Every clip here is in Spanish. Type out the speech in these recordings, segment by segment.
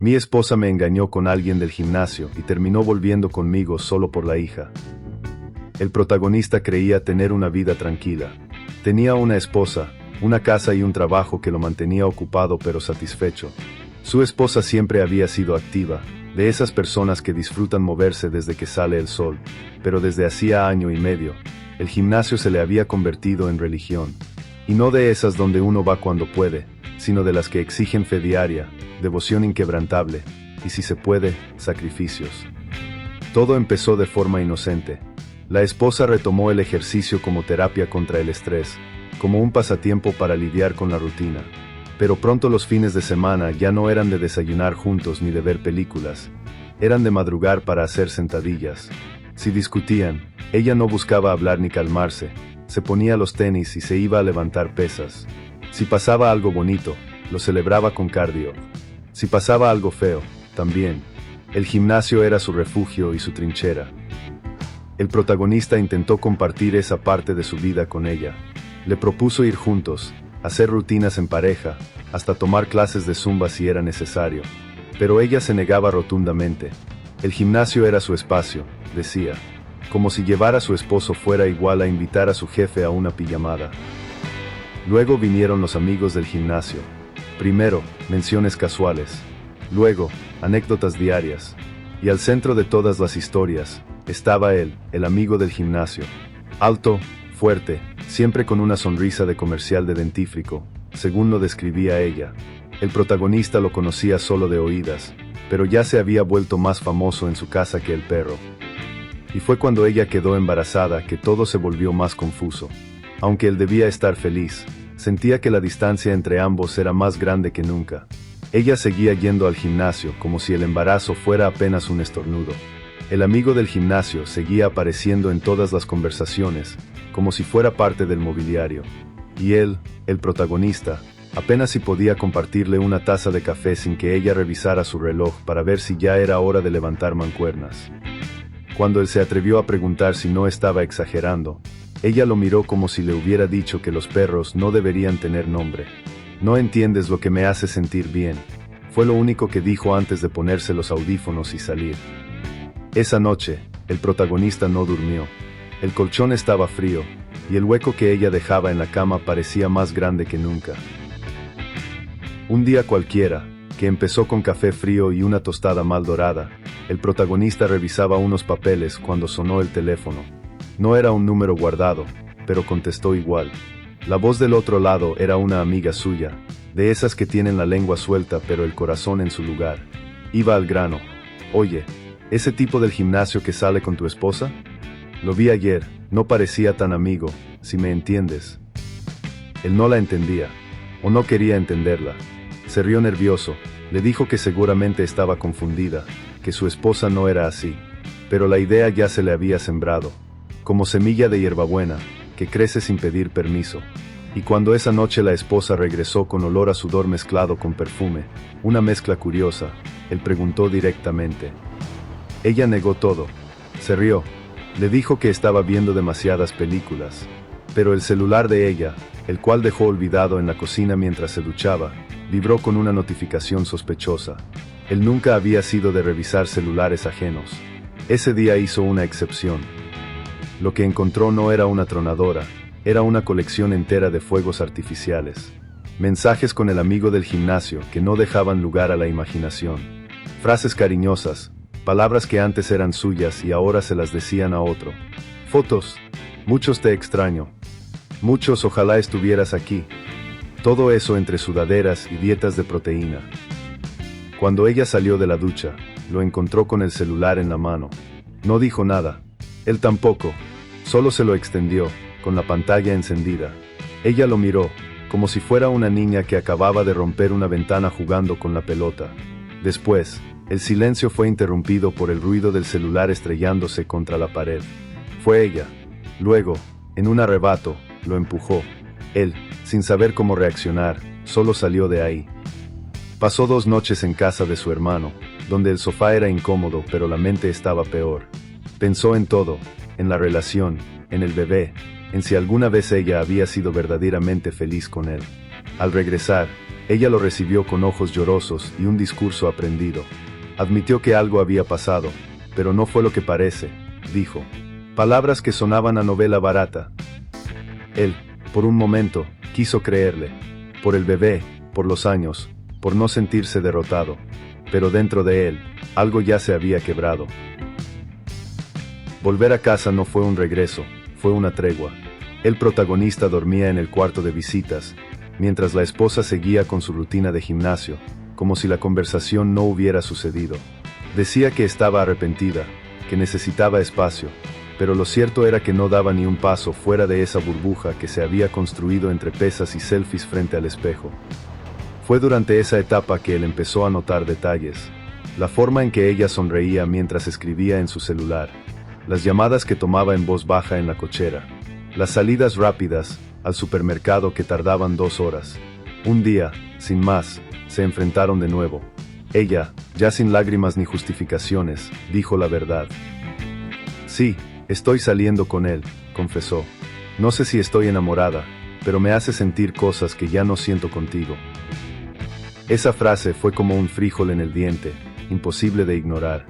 Mi esposa me engañó con alguien del gimnasio y terminó volviendo conmigo solo por la hija. El protagonista creía tener una vida tranquila. Tenía una esposa, una casa y un trabajo que lo mantenía ocupado pero satisfecho. Su esposa siempre había sido activa, de esas personas que disfrutan moverse desde que sale el sol, pero desde hacía año y medio, el gimnasio se le había convertido en religión. Y no de esas donde uno va cuando puede, sino de las que exigen fe diaria, devoción inquebrantable, y si se puede, sacrificios. Todo empezó de forma inocente. La esposa retomó el ejercicio como terapia contra el estrés, como un pasatiempo para lidiar con la rutina. Pero pronto los fines de semana ya no eran de desayunar juntos ni de ver películas, eran de madrugar para hacer sentadillas. Si discutían, ella no buscaba hablar ni calmarse, se ponía los tenis y se iba a levantar pesas. Si pasaba algo bonito, lo celebraba con cardio. Si pasaba algo feo, también. El gimnasio era su refugio y su trinchera. El protagonista intentó compartir esa parte de su vida con ella. Le propuso ir juntos, hacer rutinas en pareja, hasta tomar clases de zumba si era necesario. Pero ella se negaba rotundamente. El gimnasio era su espacio, decía, como si llevar a su esposo fuera igual a invitar a su jefe a una pijamada. Luego vinieron los amigos del gimnasio. Primero, menciones casuales. Luego, anécdotas diarias. Y al centro de todas las historias, estaba él, el amigo del gimnasio. Alto, fuerte, siempre con una sonrisa de comercial de dentífrico, según lo describía ella. El protagonista lo conocía solo de oídas, pero ya se había vuelto más famoso en su casa que el perro. Y fue cuando ella quedó embarazada que todo se volvió más confuso. Aunque él debía estar feliz, sentía que la distancia entre ambos era más grande que nunca. Ella seguía yendo al gimnasio como si el embarazo fuera apenas un estornudo. El amigo del gimnasio seguía apareciendo en todas las conversaciones, como si fuera parte del mobiliario. Y él, el protagonista, apenas si podía compartirle una taza de café sin que ella revisara su reloj para ver si ya era hora de levantar mancuernas. Cuando él se atrevió a preguntar si no estaba exagerando, ella lo miró como si le hubiera dicho que los perros no deberían tener nombre. No entiendes lo que me hace sentir bien, fue lo único que dijo antes de ponerse los audífonos y salir. Esa noche, el protagonista no durmió. El colchón estaba frío, y el hueco que ella dejaba en la cama parecía más grande que nunca. Un día cualquiera, que empezó con café frío y una tostada mal dorada, el protagonista revisaba unos papeles cuando sonó el teléfono. No era un número guardado, pero contestó igual. La voz del otro lado era una amiga suya, de esas que tienen la lengua suelta pero el corazón en su lugar. Iba al grano. Oye, ¿ese tipo del gimnasio que sale con tu esposa? Lo vi ayer, no parecía tan amigo, si me entiendes. Él no la entendía, o no quería entenderla. Se rió nervioso, le dijo que seguramente estaba confundida, que su esposa no era así. Pero la idea ya se le había sembrado, como semilla de hierbabuena, que crece sin pedir permiso. Y cuando esa noche la esposa regresó con olor a sudor mezclado con perfume, una mezcla curiosa, él preguntó directamente. Ella negó todo. Se rió. Le dijo que estaba viendo demasiadas películas. Pero el celular de ella, el cual dejó olvidado en la cocina mientras se duchaba, vibró con una notificación sospechosa. Él nunca había sido de revisar celulares ajenos. Ese día hizo una excepción. Lo que encontró no era una tronadora, era una colección entera de fuegos artificiales. Mensajes con el amigo del gimnasio que no dejaban lugar a la imaginación. Frases cariñosas, palabras que antes eran suyas y ahora se las decían a otro. Fotos. Muchos te extraño. Muchos ojalá estuvieras aquí. Todo eso entre sudaderas y dietas de proteína. Cuando ella salió de la ducha, lo encontró con el celular en la mano. No dijo nada. Él tampoco. Solo se lo extendió, con la pantalla encendida. Ella lo miró, como si fuera una niña que acababa de romper una ventana jugando con la pelota. Después, el silencio fue interrumpido por el ruido del celular estrellándose contra la pared. Fue ella. Luego, en un arrebato, lo empujó. Él, sin saber cómo reaccionar, solo salió de ahí. Pasó 2 noches en casa de su hermano, donde el sofá era incómodo pero la mente estaba peor. Pensó en todo, en la relación, en el bebé, en si alguna vez ella había sido verdaderamente feliz con él. Al regresar, Ella lo recibió con ojos llorosos y un discurso aprendido. Admitió que algo había pasado, pero no fue lo que parece, dijo. Palabras que sonaban a novela barata. Él, por un momento, quiso creerle. Por el bebé, por los años, por no sentirse derrotado. Pero dentro de él, algo ya se había quebrado. Volver a casa no fue un regreso, fue una tregua. El protagonista dormía en el cuarto de visitas, mientras la esposa seguía con su rutina de gimnasio, como si la conversación no hubiera sucedido. Decía que estaba arrepentida, que necesitaba espacio, pero lo cierto era que no daba ni un paso fuera de esa burbuja que se había construido entre pesas y selfies frente al espejo. Fue durante esa etapa que él empezó a notar detalles, la forma en que ella sonreía mientras escribía en su celular, las llamadas que tomaba en voz baja en la cochera, las salidas rápidas al supermercado que tardaban 2 horas. Un día, sin más, se enfrentaron de nuevo. Ella, ya sin lágrimas ni justificaciones, dijo la verdad. Sí, estoy saliendo con él, confesó. No sé si estoy enamorada, pero me hace sentir cosas que ya no siento contigo. Esa frase fue como un frijol en el diente, imposible de ignorar.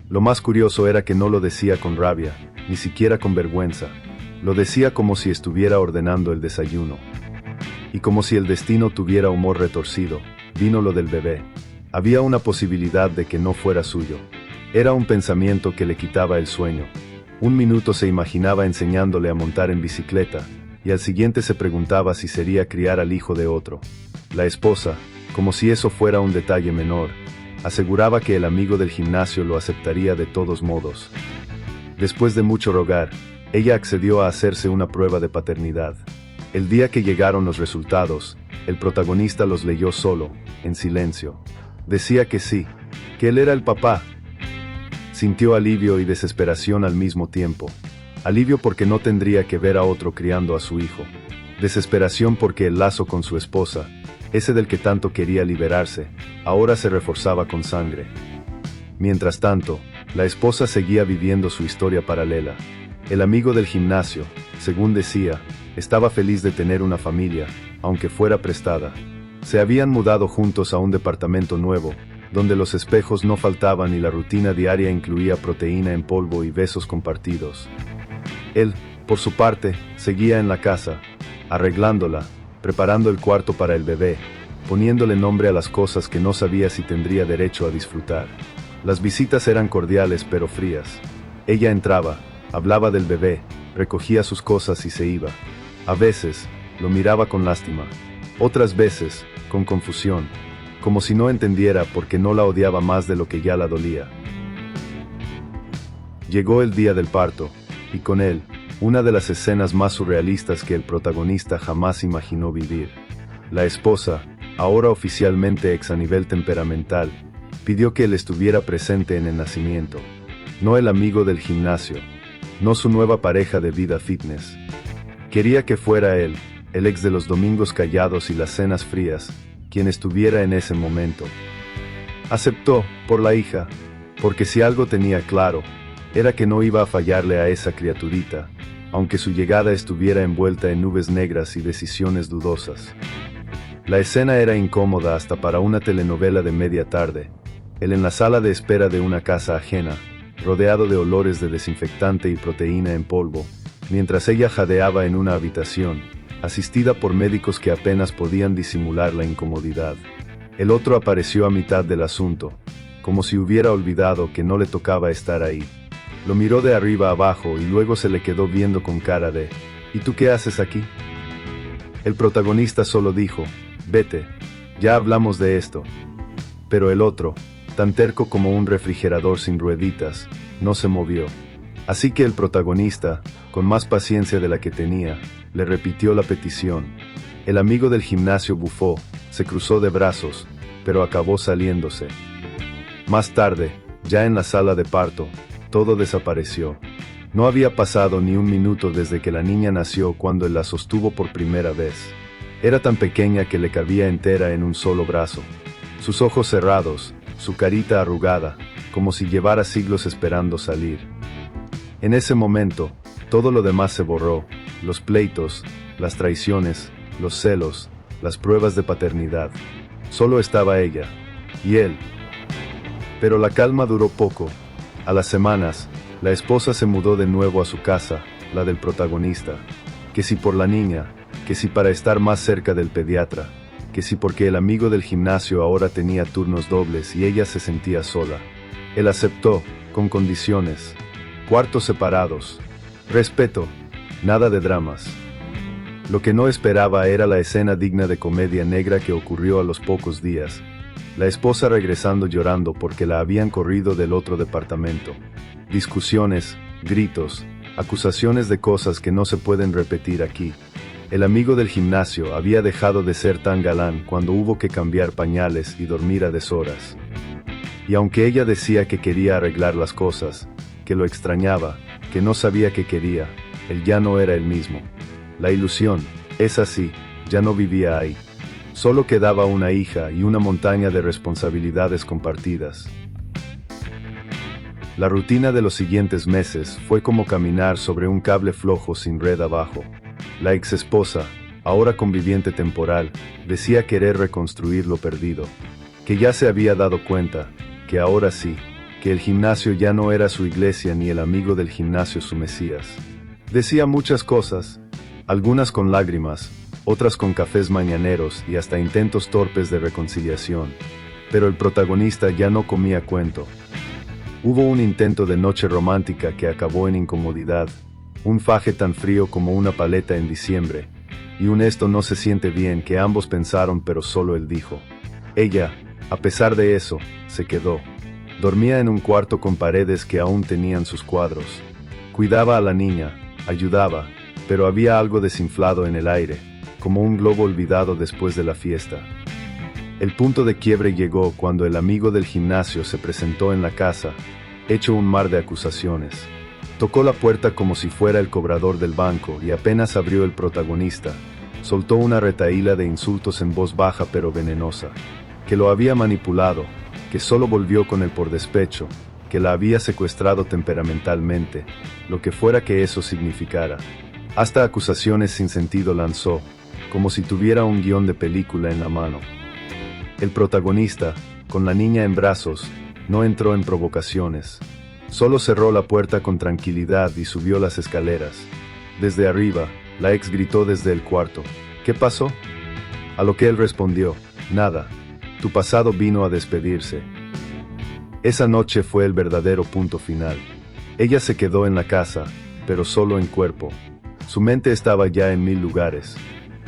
Lo más curioso era que no lo decía con rabia, ni siquiera con vergüenza. Lo decía como si estuviera ordenando el desayuno. Y como si el destino tuviera humor retorcido, vino lo del bebé. Había una posibilidad de que no fuera suyo. Era un pensamiento que le quitaba el sueño. Un minuto se imaginaba enseñándole a montar en bicicleta, y al siguiente se preguntaba si sería criar al hijo de otro. La esposa, como si eso fuera un detalle menor, aseguraba que el amigo del gimnasio lo aceptaría de todos modos. Después de mucho rogar, ella accedió a hacerse una prueba de paternidad. El día que llegaron los resultados, el protagonista los leyó solo, en silencio. Decía que sí, que él era el papá. Sintió alivio y desesperación al mismo tiempo. Alivio porque no tendría que ver a otro criando a su hijo. Desesperación porque el lazo con su esposa, ese del que tanto quería liberarse, ahora se reforzaba con sangre. Mientras tanto, la esposa seguía viviendo su historia paralela. El amigo del gimnasio, según decía, estaba feliz de tener una familia, aunque fuera prestada. Se habían mudado juntos a un departamento nuevo, donde los espejos no faltaban y la rutina diaria incluía proteína en polvo y besos compartidos. Él, por su parte, seguía en la casa, arreglándola, preparando el cuarto para el bebé, poniéndole nombre a las cosas que no sabía si tendría derecho a disfrutar. Las visitas eran cordiales pero frías. Ella entraba, hablaba del bebé, recogía sus cosas y se iba. A veces, lo miraba con lástima. Otras veces, con confusión, como si no entendiera por qué no la odiaba más de lo que ya la dolía. Llegó el día del parto, y con él, una de las escenas más surrealistas que el protagonista jamás imaginó vivir. La esposa, ahora oficialmente ex a nivel temperamental, pidió que él estuviera presente en el nacimiento. No el amigo del gimnasio, no su nueva pareja de vida fitness. Quería que fuera él, el ex de los domingos callados y las cenas frías, quien estuviera en ese momento. Aceptó, por la hija, porque si algo tenía claro, era que no iba a fallarle a esa criaturita, aunque su llegada estuviera envuelta en nubes negras y decisiones dudosas. La escena era incómoda hasta para una telenovela de media tarde, él en la sala de espera de una casa ajena, rodeado de olores de desinfectante y proteína en polvo, mientras ella jadeaba en una habitación, asistida por médicos que apenas podían disimular la incomodidad. El otro apareció a mitad del asunto, como si hubiera olvidado que no le tocaba estar ahí. Lo miró de arriba abajo y luego se le quedó viendo con cara de ¿y tú qué haces aquí? El protagonista solo dijo, vete, ya hablamos de esto. Pero el otro, tan terco como un refrigerador sin rueditas, no se movió. Así que el protagonista, con más paciencia de la que tenía, le repitió la petición. El amigo del gimnasio bufó, se cruzó de brazos, pero acabó saliéndose. Más tarde, ya en la sala de parto, todo desapareció. No había pasado ni un minuto desde que la niña nació cuando él la sostuvo por primera vez. Era tan pequeña que le cabía entera en un solo brazo. Sus ojos cerrados, su carita arrugada, como si llevara siglos esperando salir. En ese momento, todo lo demás se borró, los pleitos, las traiciones, los celos, las pruebas de paternidad. Solo estaba ella. Y él. Pero la calma duró poco. A las semanas, la esposa se mudó de nuevo a su casa, la del protagonista. Que si por la niña, que si para estar más cerca del pediatra, que si porque el amigo del gimnasio ahora tenía turnos dobles y ella se sentía sola. Él aceptó, con condiciones. Cuartos separados. Respeto. Nada de dramas. Lo que no esperaba era la escena digna de comedia negra que ocurrió a los pocos días. La esposa regresando llorando porque la habían corrido del otro departamento. Discusiones, gritos, acusaciones de cosas que no se pueden repetir aquí. El amigo del gimnasio había dejado de ser tan galán cuando hubo que cambiar pañales y dormir a deshoras. Y aunque ella decía que quería arreglar las cosas, que lo extrañaba, que no sabía qué quería, él ya no era el mismo. La ilusión, esa sí, ya no vivía ahí. Solo quedaba una hija y una montaña de responsabilidades compartidas. La rutina de los siguientes meses fue como caminar sobre un cable flojo sin red abajo. La ex esposa, ahora conviviente temporal, decía querer reconstruir lo perdido, que ya se había dado cuenta, que ahora sí, que el gimnasio ya no era su iglesia ni el amigo del gimnasio su mesías. Decía muchas cosas, algunas con lágrimas, otras con cafés mañaneros y hasta intentos torpes de reconciliación, pero el protagonista ya no comía cuento. Hubo un intento de noche romántica que acabó en incomodidad, un faje tan frío como una paleta en diciembre, y un esto no se siente bien que ambos pensaron pero solo él dijo. Ella, a pesar de eso, se quedó. Dormía en un cuarto con paredes que aún tenían sus cuadros. Cuidaba a la niña, ayudaba, pero había algo desinflado en el aire, como un globo olvidado después de la fiesta. El punto de quiebre llegó cuando el amigo del gimnasio se presentó en la casa, hecho un mar de acusaciones. Tocó la puerta como si fuera el cobrador del banco y apenas abrió el protagonista, soltó una retahíla de insultos en voz baja pero venenosa, que lo había manipulado, que solo volvió con él por despecho, que la había secuestrado temperamentalmente, lo que fuera que eso significara. Hasta acusaciones sin sentido lanzó, como si tuviera un guión de película en la mano. El protagonista, con la niña en brazos, no entró en provocaciones. Solo cerró la puerta con tranquilidad y subió las escaleras. Desde arriba, la ex gritó desde el cuarto, ¿qué pasó? A lo que él respondió, nada, tu pasado vino a despedirse. Esa noche fue el verdadero punto final. Ella se quedó en la casa, pero solo en cuerpo. Su mente estaba ya en 1000 lugares.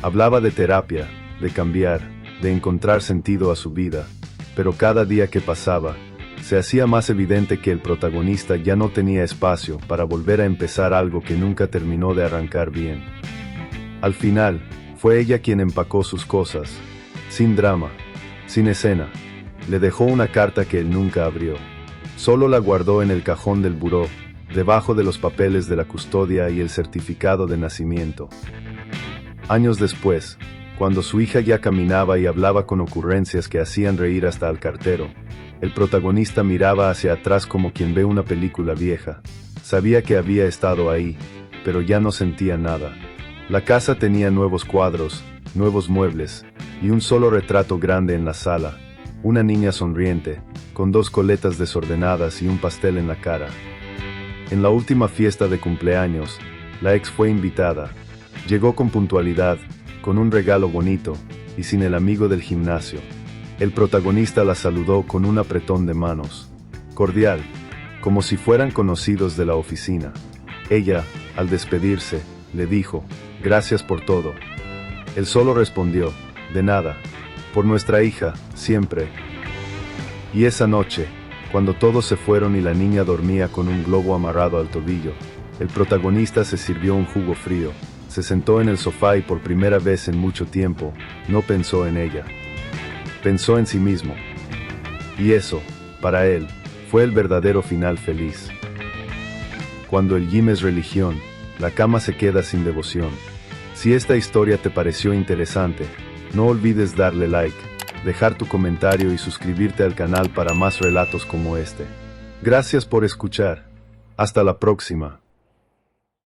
Hablaba de terapia, de cambiar, de encontrar sentido a su vida, pero cada día que pasaba, se hacía más evidente que el protagonista ya no tenía espacio para volver a empezar algo que nunca terminó de arrancar bien. Al final, fue ella quien empacó sus cosas, sin drama, sin escena. Le dejó una carta que él nunca abrió. Solo la guardó en el cajón del buró, debajo de los papeles de la custodia y el certificado de nacimiento. Años después, cuando su hija ya caminaba y hablaba con ocurrencias que hacían reír hasta al cartero, el protagonista miraba hacia atrás como quien ve una película vieja. Sabía que había estado ahí, pero ya no sentía nada. La casa tenía nuevos cuadros, nuevos muebles, y un solo retrato grande en la sala. Una niña sonriente, con 2 coletas desordenadas y un pastel en la cara. En la última fiesta de cumpleaños, la ex fue invitada. Llegó con puntualidad, con un regalo bonito, y sin el amigo del gimnasio. El protagonista la saludó con un apretón de manos. Cordial, como si fueran conocidos de la oficina. Ella, al despedirse, le dijo, gracias por todo. Él solo respondió, de nada, por nuestra hija, siempre. Y esa noche, cuando todos se fueron y la niña dormía con un globo amarrado al tobillo, el protagonista se sirvió un jugo frío, se sentó en el sofá y por primera vez en mucho tiempo, no pensó en ella. Pensó en sí mismo. Y eso, para él, fue el verdadero final feliz. Cuando el gym es religión, la cama se queda sin devoción. Si esta historia te pareció interesante, no olvides darle like, dejar tu comentario y suscribirte al canal para más relatos como este. Gracias por escuchar. Hasta la próxima.